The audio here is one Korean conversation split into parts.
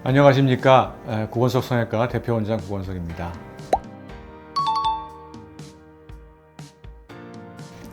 안녕하십니까. 구건석 성형외과 대표원장 구건석입니다.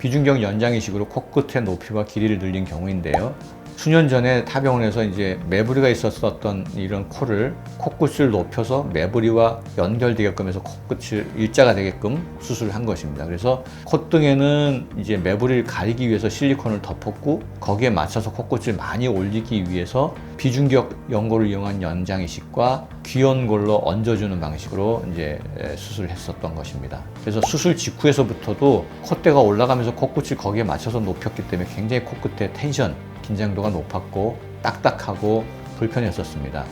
비중격 연장 이식으로 코끝의 높이와 길이를 늘린 경우인데요. 수년 전에 타병원에서 이제 매부리가 있었던 이런 코를 코끝을 높여서 매부리와 연결되게끔 해서 코끝을 일자가 되게끔 수술을 한 것입니다. 그래서 콧등에는 이제 매부리를 가리기 위해서 실리콘을 덮었고 거기에 맞춰서 코끝을 많이 올리기 위해서 비중격 연골을 이용한 연장 이식과 귀연골로 얹어주는 방식으로 이제 수술을 했었던 것입니다. 그래서 수술 직후에서부터도 콧대가 올라가면서 코끝을 거기에 맞춰서 높였기 때문에 굉장히 코끝의 텐션, 긴장도가 높았고 딱딱하고 불편했었습니다.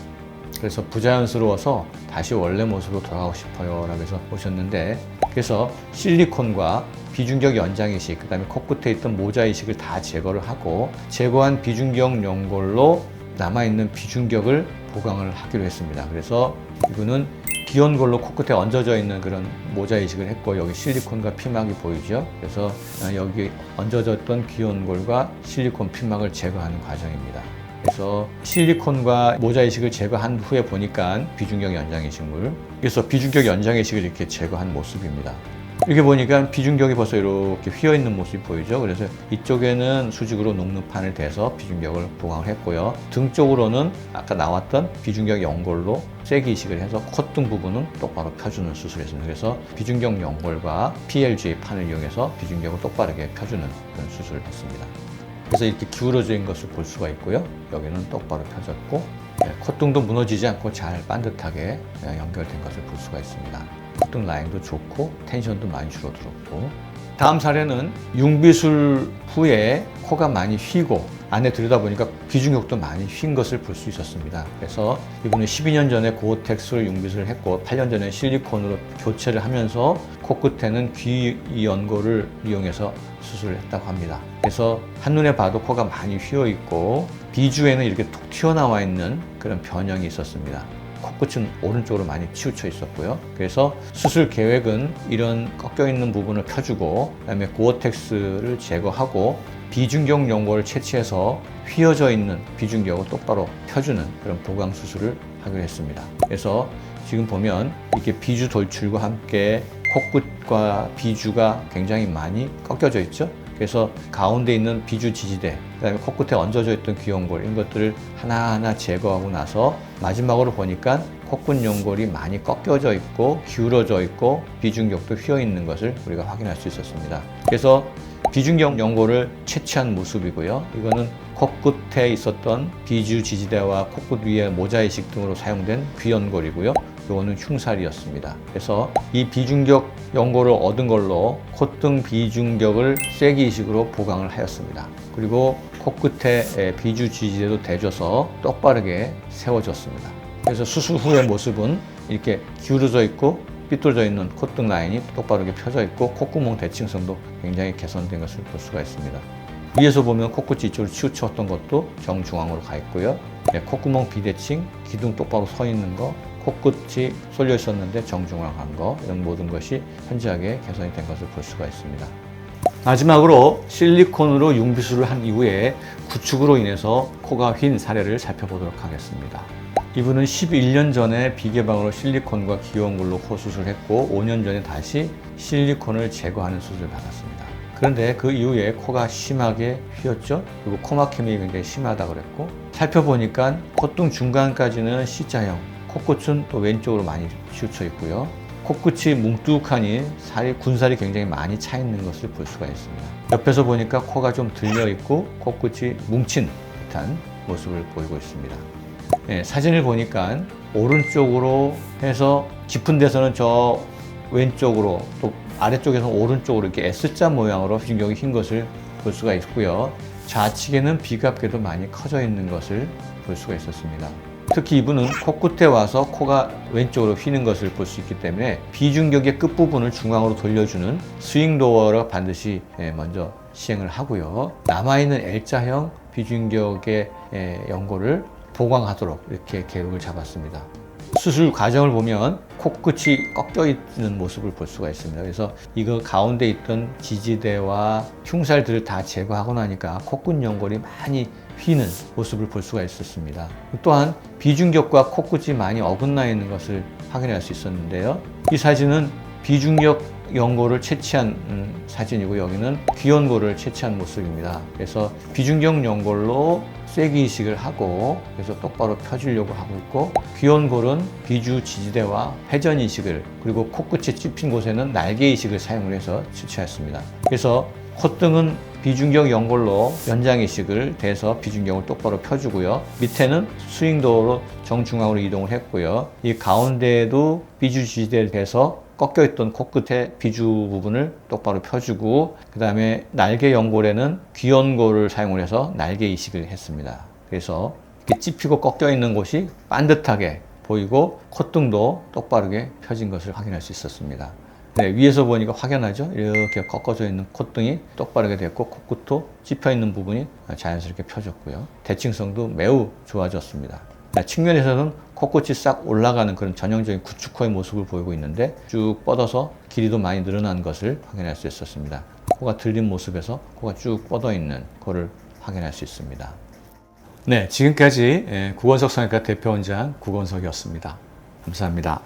그래서 부자연스러워서 다시 원래 모습으로 돌아가고 싶어요 라고 해서 오셨는데, 그래서 실리콘과 비중격 연장 이식, 그 다음에 코끝에 있던 모자 이식을 다 제거를 하고 제거한 비중격 연골로 남아있는 비중격을 보강을 하기로 했습니다. 그래서 이거는 귀연골로 코끝에 얹어져 있는 그런 모자 이식을 했고, 여기 실리콘과 피막이 보이죠. 그래서 여기 얹어졌던 귀연골과 실리콘 피막을 제거하는 과정입니다. 그래서 실리콘과 모자 이식을 제거한 후에 보니까 비중격 연장 이식물, 그래서 비중격 연장 이식을 이렇게 제거한 모습입니다. 이렇게 보니까 비중격이 벌써 이렇게 휘어있는 모습이 보이죠. 그래서 이쪽에는 수직으로 녹눈판을 대서 비중격을 보강을 했고요. 등 쪽으로는 아까 나왔던 비중격 연골로 쐐기 이식을 해서 콧등 부분은 똑바로 펴주는 수술을 했습니다. 그래서 비중격 연골과 PLG 판을 이용해서 비중격을 똑바르게 펴주는 그런 수술을 했습니다. 그래서 이렇게 기울어져 있는 것을 볼 수가 있고요. 여기는 똑바로 펴졌고, 콧등도 무너지지 않고 잘 반듯하게 연결된 것을 볼 수가 있습니다. 콧등 라인도 좋고 텐션도 많이 줄어들었고, 다음 사례는 융비술 후에 코가 많이 휘고 안에 들여다보니까 비중격도 많이 휜 것을 볼 수 있었습니다. 그래서 이분은 12년 전에 고어텍스를 융비술을 했고 8년 전에 실리콘으로 교체를 하면서 코끝에는 귀 연골을 이용해서 수술을 했다고 합니다. 그래서 한눈에 봐도 코가 많이 휘어 있고 비주에는 이렇게 툭 튀어나와 있는 그런 변형이 있었습니다. 코끝은 오른쪽으로 많이 치우쳐 있었고요. 그래서 수술 계획은 이런 꺾여 있는 부분을 펴주고, 그다음에 고어텍스를 제거하고 비중격 연골을 채취해서 휘어져 있는 비중격을 똑바로 펴주는 그런 보강 수술을 하기로 했습니다. 그래서 지금 보면 이렇게 비주 돌출과 함께 코끝과 비주가 굉장히 많이 꺾여져 있죠. 그래서 가운데 있는 비주 지지대, 그다음에 코끝에 얹어져 있던 귀연골, 이런 것들을 하나하나 제거하고 나서 마지막으로 보니까 코끝 연골이 많이 꺾여져 있고 기울어져 있고 비중격도 휘어 있는 것을 우리가 확인할 수 있었습니다. 그래서 비중격 연골을 채취한 모습이고요. 이거는 코끝에 있었던 비주 지지대와 코끝 위에 모자 이식 등으로 사용된 귀연골이고요. 이거는 흉살이었습니다. 그래서 이 비중격 연골을 얻은 걸로 콧등 비중격을 쐐기 이식으로 보강을 하였습니다. 그리고 코끝에 비주 지지대도 대줘서 똑바르게 세워졌습니다. 그래서 수술 후의 모습은 이렇게 기울어져 있고 삐뚤어져 있는 콧등 라인이 똑바르게 펴져 있고 콧구멍 대칭성도 굉장히 개선된 것을 볼 수가 있습니다. 위에서 보면 코끝이 이쪽으로 치우쳤던 것도 정중앙으로 가 있고요. 콧구멍 비대칭, 기둥 똑바로 서 있는 거, 코끝이 쏠려 있었는데 정중앙한 거, 이런 모든 것이 현저하게 개선이 된 것을 볼 수가 있습니다. 마지막으로 실리콘으로 융비술을 한 이후에 구축으로 인해서 코가 휜 사례를 살펴보도록 하겠습니다. 이분은 11년 전에 비개방으로 실리콘과 귀연골로 코 수술했고 5년 전에 다시 실리콘을 제거하는 수술을 받았습니다. 그런데 그 이후에 코가 심하게 휘었죠. 그리고 코막힘이 굉장히 심하다고 그랬고, 살펴보니까 콧등 중간까지는 C자형, 코끝은 또 왼쪽으로 많이 치우쳐 있고요. 코끝이 뭉뚝하니 군살이 굉장히 많이 차 있는 것을 볼 수가 있습니다. 옆에서 보니까 코가 좀 들려 있고 코끝이 뭉친 듯한 모습을 보이고 있습니다. 사진을 보니까 오른쪽으로 해서 깊은 데서는 저 왼쪽으로, 또 아래쪽에서는 오른쪽으로 이렇게 S자 모양으로 비중격이 휜 것을 볼 수가 있고요. 좌측에는 비갑게도 많이 커져 있는 것을 볼 수가 있었습니다. 특히 이분은 코끝에 와서 코가 왼쪽으로 휘는 것을 볼 수 있기 때문에 비중격의 끝부분을 중앙으로 돌려주는 스윙도어를 반드시 먼저 시행을 하고요. 남아있는 L자형 비중격의 연골을 보강하도록 이렇게 계획을 잡았습니다. 수술 과정을 보면 코끝이 꺾여 있는 모습을 볼 수가 있습니다. 그래서 이거 가운데 있던 지지대와 흉살들을 다 제거하고 나니까 코끝 연골이 많이 휘는 모습을 볼 수가 있었습니다. 또한 비중격과 코끝이 많이 어긋나 있는 것을 확인할 수 있었는데요. 이 사진은 비중격 연골을 채취한 사진이고, 여기는 귀연골을 채취한 모습입니다. 그래서 비중격 연골로 쐐기 이식을 하고, 그래서 똑바로 펴주려고 하고 있고, 귀연골은 비주 지지대와 회전 이식을, 그리고 코끝에 찝힌 곳에는 날개 이식을 사용을 해서 채취했습니다. 그래서 콧등은 비중격 연골로 연장 이식을 돼서 비중격을 똑바로 펴주고요. 밑에는 스윙도어로 정중앙으로 이동을 했고요. 이 가운데에도 비주 지지대를 대서 꺾여있던 코끝의 비주 부분을 똑바로 펴주고, 그 다음에 날개 연골에는 귀연골을 사용을 해서 날개 이식을 했습니다. 그래서 이렇게 찝히고 꺾여있는 곳이 반듯하게 보이고 콧등도 똑바르게 펴진 것을 확인할 수 있었습니다. 네, 위에서 보니까 확연하죠? 이렇게 꺾어져 있는 콧등이 똑바르게 됐고, 코끝도 찝혀있는 부분이 자연스럽게 펴졌고요. 대칭성도 매우 좋아졌습니다. 측면에서는 코끝이 싹 올라가는 그런 전형적인 구축코의 모습을 보이고 있는데, 쭉 뻗어서 길이도 많이 늘어난 것을 확인할 수 있었습니다. 코가 들린 모습에서 코가 쭉 뻗어 있는 거를 확인할 수 있습니다. 네, 지금까지 구건석 성형외과 대표원장 구건석이었습니다. 감사합니다.